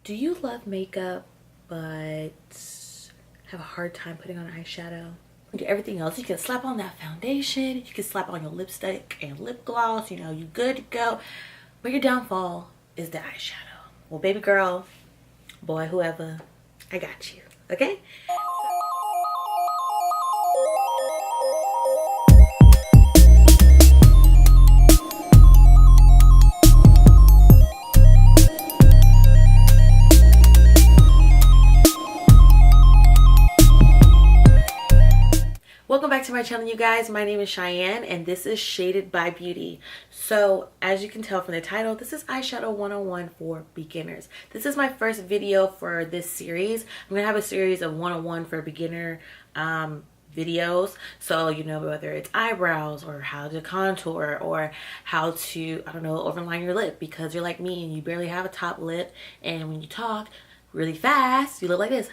Do you love makeup but have a hard time putting on eyeshadow? You do everything else. You can slap on that foundation, you can slap on your lipstick and lip gloss, you know, you good to go. But your downfall is the eyeshadow. Well, baby girl, boy, whoever, I got you, okay? Welcome back to my channel, you guys. My name is Cheyenne and this is Shaded by Beauty. So as you can tell from the title, this is eyeshadow 101 for beginners. This is my first video for this series. I'm gonna have a series of 101 for beginner videos. So, you know, whether it's eyebrows or how to contour or how to, I don't know, overline your lip because you're like me and you barely have a top lip, and when you talk really fast, you look like this.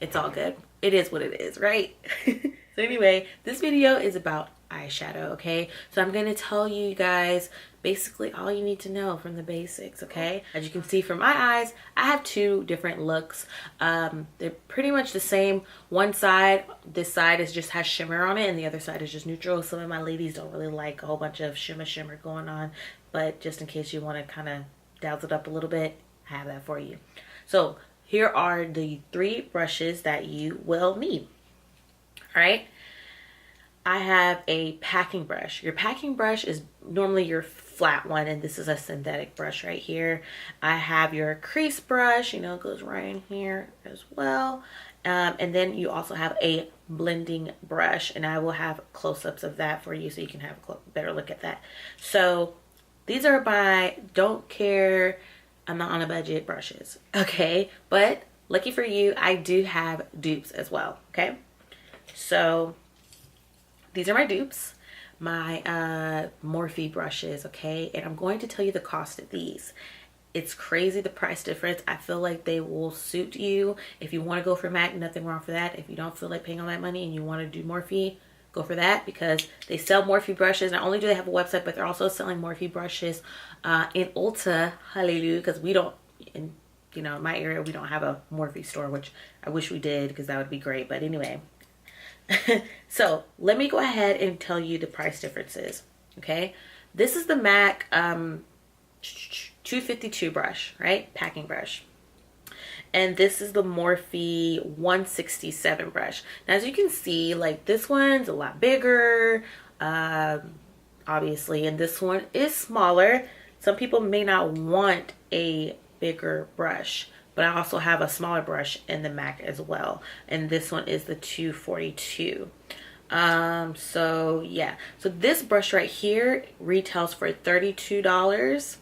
It's all good. It is what it is, right? So anyway, this video is about eyeshadow, okay? So I'm going to tell you guys basically all you need to know from the basics, okay? As you can see from my eyes, I have two different looks. They're pretty much the same. One side, this side is just has shimmer on it and the other side is just neutral. Some of my ladies don't really like a whole bunch of shimmer going on, but just in case you want to kind of dazzle it up a little bit, I have that for you. So here are the three brushes that you will need. All right. I have a packing brush. Your packing brush is normally your flat one, and this is a synthetic brush right here. I have your crease brush, you know, it goes right in here as well. And then you also have a blending brush, and I will have close-ups of that for you so you can have a better look at that. So these are my don't care, I'm not on a budget brushes, okay? But lucky for you, I do have dupes as well, okay? So these are my dupes, my Morphe brushes, okay? And I'm going to tell you the cost of these. It's crazy, the price difference. I feel like they will suit you. If you want to go for MAC, nothing wrong for that. If you don't feel like paying all that money and you want to do Morphe, go for that, because they sell Morphe brushes. Not only do they have a website, but they're also selling Morphe brushes in Ulta, hallelujah, because we don't, in, you know, in my area, we don't have a Morphe store, which I wish we did because that would be great. But anyway, so let me go ahead and tell you the price differences, okay? This is the MAC 252 brush, right? Packing brush. And this is the Morphe 167 brush. Now, as you can see, like, this one's a lot bigger, obviously, and this one is smaller. Some people may not want a bigger brush, but I also have a smaller brush in the MAC as well. And this one is the 242. So yeah, so this brush right here retails for $32.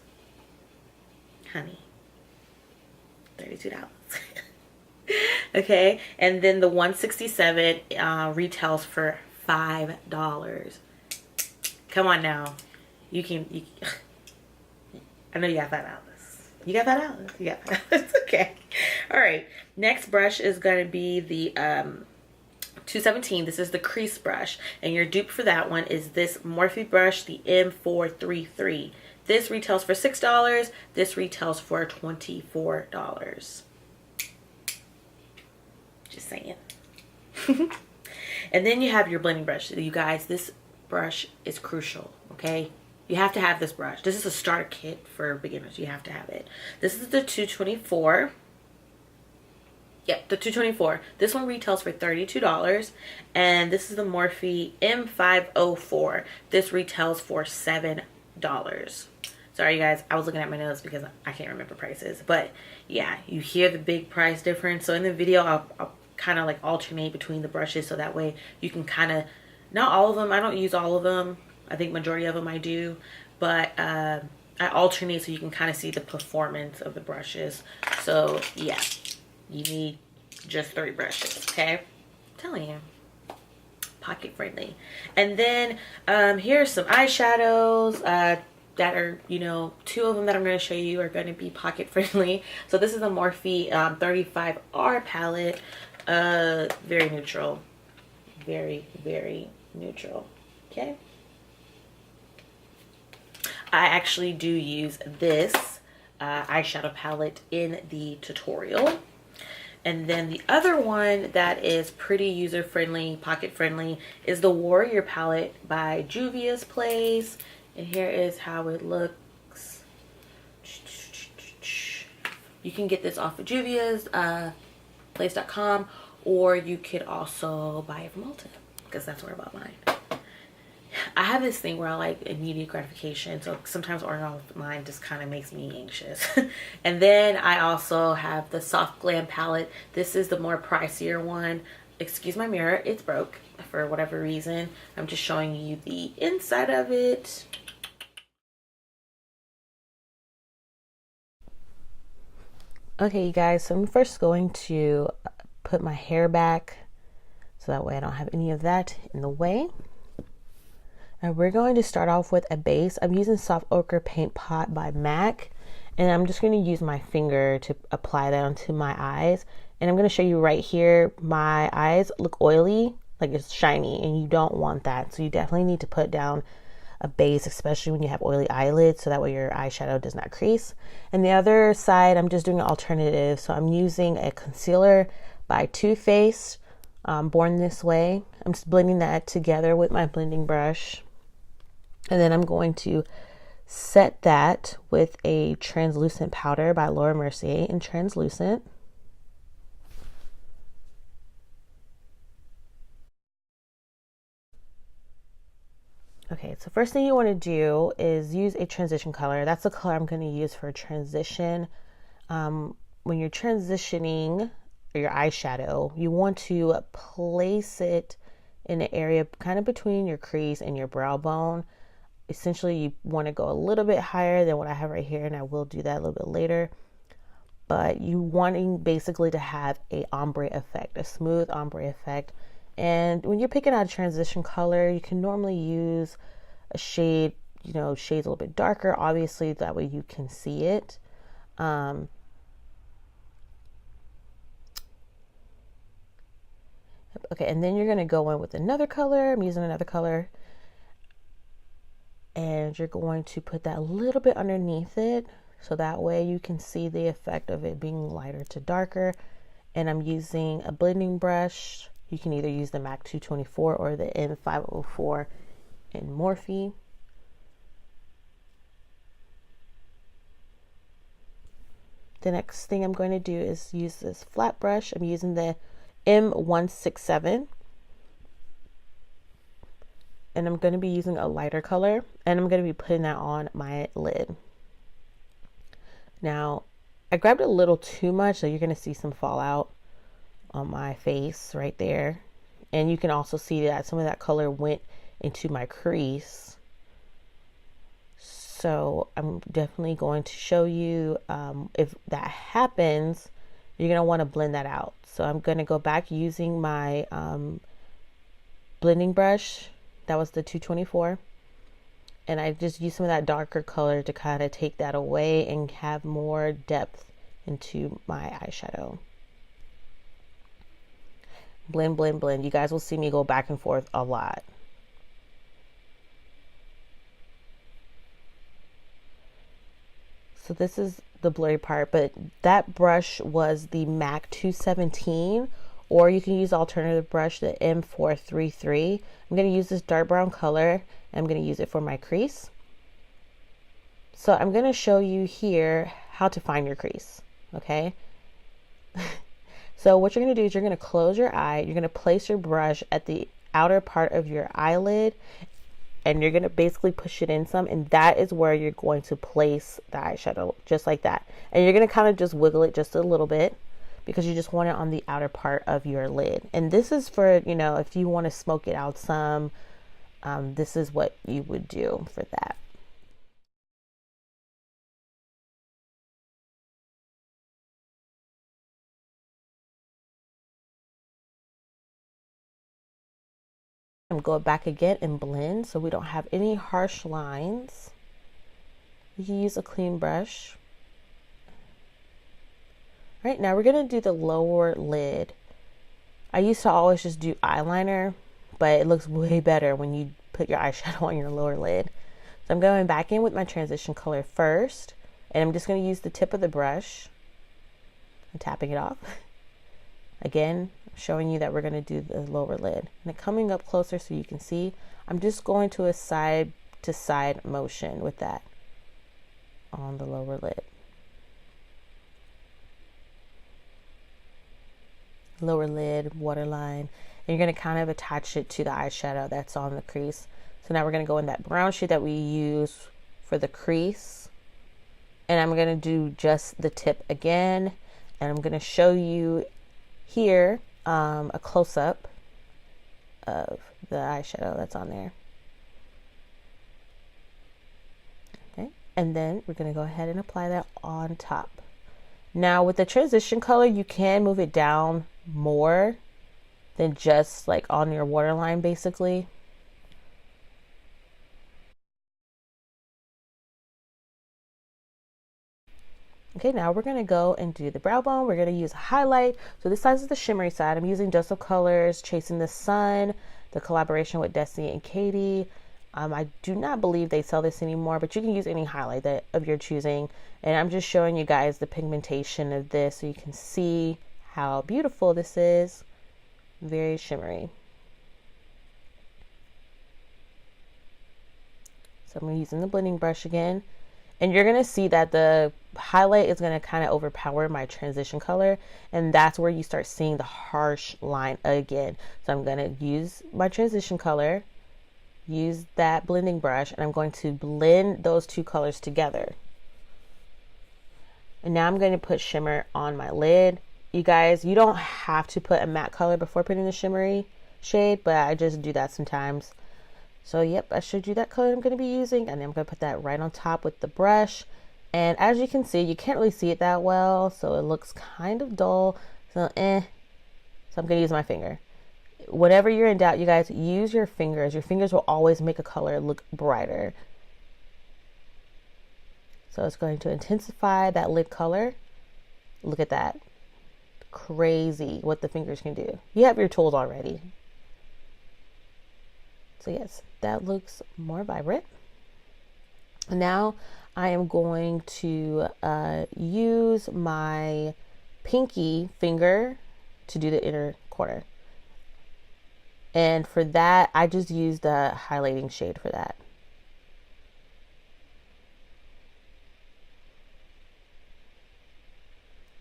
Honey, $32. Okay, and then the 167 retails for $5. Come on now, you I know you got $5. You got $5. You got $5. Okay. All right, next brush is going to be the 217. This is the crease brush, and your dupe for that one is this Morphe brush, the M433. This retails for $6. This retails for $24. Just saying. And then you have your blending brush. You guys, this brush is crucial, okay? You have to have this brush. This is a starter kit for beginners. You have to have it. This is the 224. Yep, the 224. This one retails for $32. And this is the Morphe M504. This retails for $7. Sorry, you guys. I was looking at my notes because I can't remember prices. But yeah, you hear the big price difference. So in the video, I'll kind of like alternate between the brushes so that way you can kind of, not all of them. I don't use all of them. I think majority of them I do. But I alternate so you can kind of see the performance of the brushes. So yeah, you need just 3 brushes, okay? I'm telling you. Pocket friendly. And then here's some eyeshadows that are, you know, 2 of them that I'm going to show you are going to be pocket friendly. So this is the Morphe 35R palette. Very neutral. Very, very neutral. Okay. I actually do use this eyeshadow palette in the tutorial. And then the other one that is pretty user-friendly, pocket-friendly, is the Warrior palette by Juvias Place. And here is how it looks. You can get this off of Juvias, place.com, or you could also buy it from Ulta, because that's where I bought mine. I have this thing where I like immediate gratification, so sometimes ordering online just kind of makes me anxious. And then I also have the Soft Glam palette. This is the more pricier one. Excuse my mirror, it's broke for whatever reason. I'm just showing you the inside of it. Okay, you guys, so I'm first going to put my hair back so that way I don't have any of that in the way. And we're going to start off with a base. I'm using Soft Ochre Paint Pot by MAC, and I'm just going to use my finger to apply that onto my eyes. And I'm going to show you right here, my eyes look oily, like it's shiny, and you don't want that. So you definitely need to put down a base, especially when you have oily eyelids, so that way your eyeshadow does not crease. And the other side, I'm just doing an alternative. So I'm using a concealer by Too Faced, Born This Way. I'm just blending that together with my blending brush. And then I'm going to set that with a translucent powder by Laura Mercier in Translucent. Okay, so first thing you want to do is use a transition color. That's the color I'm going to use for transition. When you're transitioning your eyeshadow, you want to place it in an area kind of between your crease and your brow bone. Essentially, you want to go a little bit higher than what I have right here, and I will do that a little bit later. But you wanting basically to have a ombre effect, a smooth ombre effect. And when you're picking out a transition color, you can normally use a shade, shades a little bit darker, obviously, that way you can see it. Okay, and then you're going to go in with another color. I'm using another color. And you're going to put that a little bit underneath it, so that way you can see the effect of it being lighter to darker. And I'm using a blending brush. You can either use the MAC 224 or the M504 in Morphe. The next thing I'm going to do is use this flat brush. I'm using the M167. And I'm going to be using a lighter color, and I'm going to be putting that on my lid. Now, I grabbed a little too much, so you're going to see some fallout on my face right there. And you can also see that some of that color went into my crease. So I'm definitely going to show you if that happens, you're going to want to blend that out. So I'm going to go back using my blending brush. That was the 224. And I just used some of that darker color to kind of take that away and have more depth into my eyeshadow. Blend, blend, blend. You guys will see me go back and forth a lot. So this is the blurry part, but that brush was the MAC 217. Or you can use alternative brush, the M433. I'm going to use this dark brown color. I'm going to use it for my crease. So I'm going to show you here how to find your crease. Okay. So what you're going to do is you're going to close your eye. You're going to place your brush at the outer part of your eyelid. And you're going to basically push it in some. And that is where you're going to place the eyeshadow. Just like that. And you're going to kind of just wiggle it just a little bit, because you just want it on the outer part of your lid. And this is for, if you want to smoke it out some, this is what you would do for that. I'm going back again and blend so we don't have any harsh lines. You can use a clean brush. Right, now we're going to do the lower lid. I used to always just do eyeliner, but it looks way better when you put your eyeshadow on your lower lid. So I'm going back in with my transition color first, And I'm just going to use the tip of the brush and tapping it off. Again, showing you that we're going to do the lower lid. And coming up closer so you can see, I'm just going to a side to side motion with that on the lower lid. Lower lid, waterline, and you're going to kind of attach it to the eyeshadow that's on the crease. So now we're going to go in that brown shade that we use for the crease, and I'm going to do just the tip again, and I'm going to show you here a close-up of the eyeshadow that's on there. Okay, and then we're going to go ahead and apply that on top. Now with the transition color, you can move it down more than just like on your waterline basically. Okay, now we're going to go and do the brow bone. We're going to use a highlight. So this side is the shimmery side. I'm using Dust of Colors, Chasing the Sun, the collaboration with Destiny and Katie. I do not believe they sell this anymore, but you can use any highlight that of your choosing. And I'm just showing you guys the pigmentation of this so you can see how beautiful this is. Very shimmery. So I'm using the blending brush again. And you're going to see that the highlight is going to kind of overpower my transition color. And that's where you start seeing the harsh line again. So I'm going to use my transition color, use that blending brush, and I'm going to blend those two colors together. And now I'm going to put shimmer on my lid. You guys, you don't have to put a matte color before putting the shimmery shade, but I just do that sometimes. So yep, I showed you that color I'm going to be using, and I'm going to put that right on top with the brush. And as you can see, you can't really see it that well, so it looks kind of dull. So So I'm going to use my finger. Whenever you're in doubt, you guys, use your fingers. Your fingers will always make a color look brighter. So it's going to intensify that lid color. Look at that. Crazy what the fingers can do. You have your tools already. So yes, that looks more vibrant. Now I am going to use my pinky finger to do the inner corner. And for that, I just used a highlighting shade for that.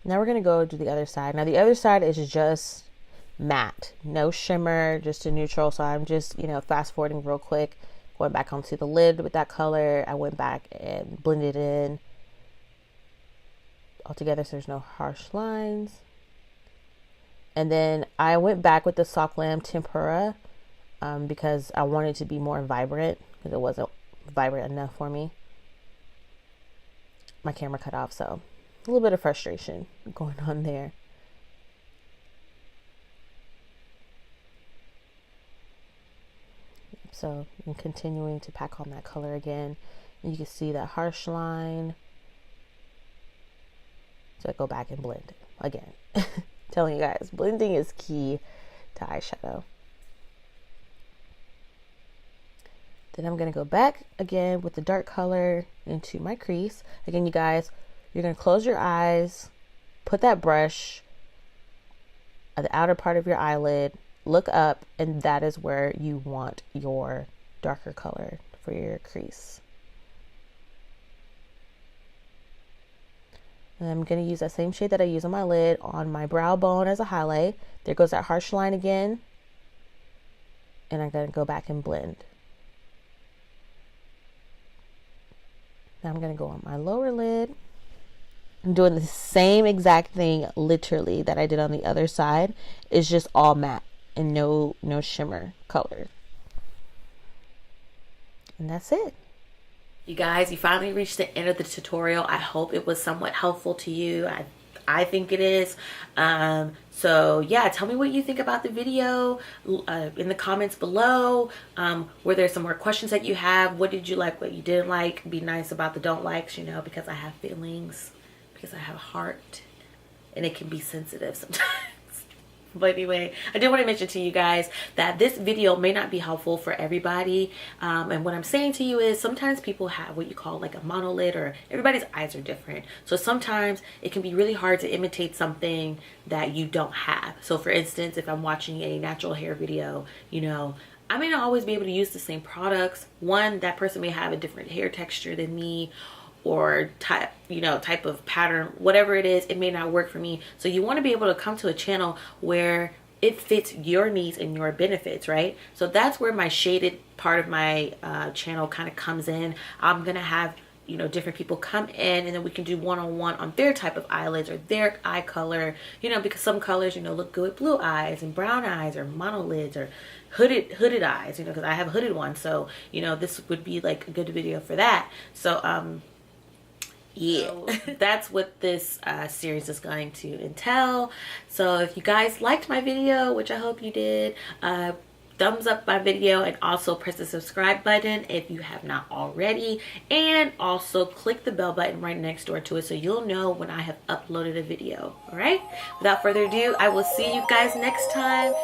Now we're going to go to the other side. Now the other side is just matte, no shimmer, just a neutral. So I'm just, fast forwarding real quick, going back onto the lid with that color. I went back and blended in all together so there's no harsh lines. And then I went back with the Soft Glam Tempera because I wanted to be more vibrant because it wasn't vibrant enough for me. My camera cut off, so a little bit of frustration going on there. So I'm continuing to pack on that color again. And you can see that harsh line. So I go back and blend again. Telling you guys, blending is key to eyeshadow. Then I'm going to go back again with the dark color into my crease. Again, you guys, you're going to close your eyes, put that brush at the outer part of your eyelid, look up, and that is where you want your darker color for your crease. And I'm going to use that same shade that I use on my lid on my brow bone as a highlight. There goes that harsh line again. And I'm going to go back and blend. Now I'm going to go on my lower lid. I'm doing the same exact thing literally that I did on the other side. It's just all matte and no shimmer color. And that's it. You guys, you finally reached the end of the tutorial. I hope it was somewhat helpful to you. I think it is. So yeah, tell me what you think about the video in the comments below. Were there some more questions that you have? What did you like, what you didn't like? Be nice about the don't likes, because I have feelings, because I have a heart, and it can be sensitive sometimes. But anyway, I did want to mention to you guys that this video may not be helpful for everybody. And what I'm saying to you is sometimes people have what you call like a monolid, or everybody's eyes are different. So sometimes it can be really hard to imitate something that you don't have. So for instance, if I'm watching a natural hair video, you know, I may not always be able to use the same products. One, that person may have a different hair texture than me, or type, you know, type of pattern, whatever it is, it may not work for me. So you want to be able to come to a channel where it fits your needs and your benefits, right? So that's where my shaded part of my channel kind of comes in. I'm gonna have, you know, different people come in, and then we can do one-on-one on their type of eyelids or their eye color, you know, because some colors, you know, look good with blue eyes and brown eyes, or monolids, or hooded eyes, you know, because I have hooded ones. So, you know, this would be like a good video for that. So yeah, that's what this series is going to entail. So if you guys liked my video, which I hope you did, thumbs up my video, and also press the subscribe button if you have not already, and also click the bell button right next door to it so you'll know when I have uploaded a video. All right, without further ado, I will see you guys next time.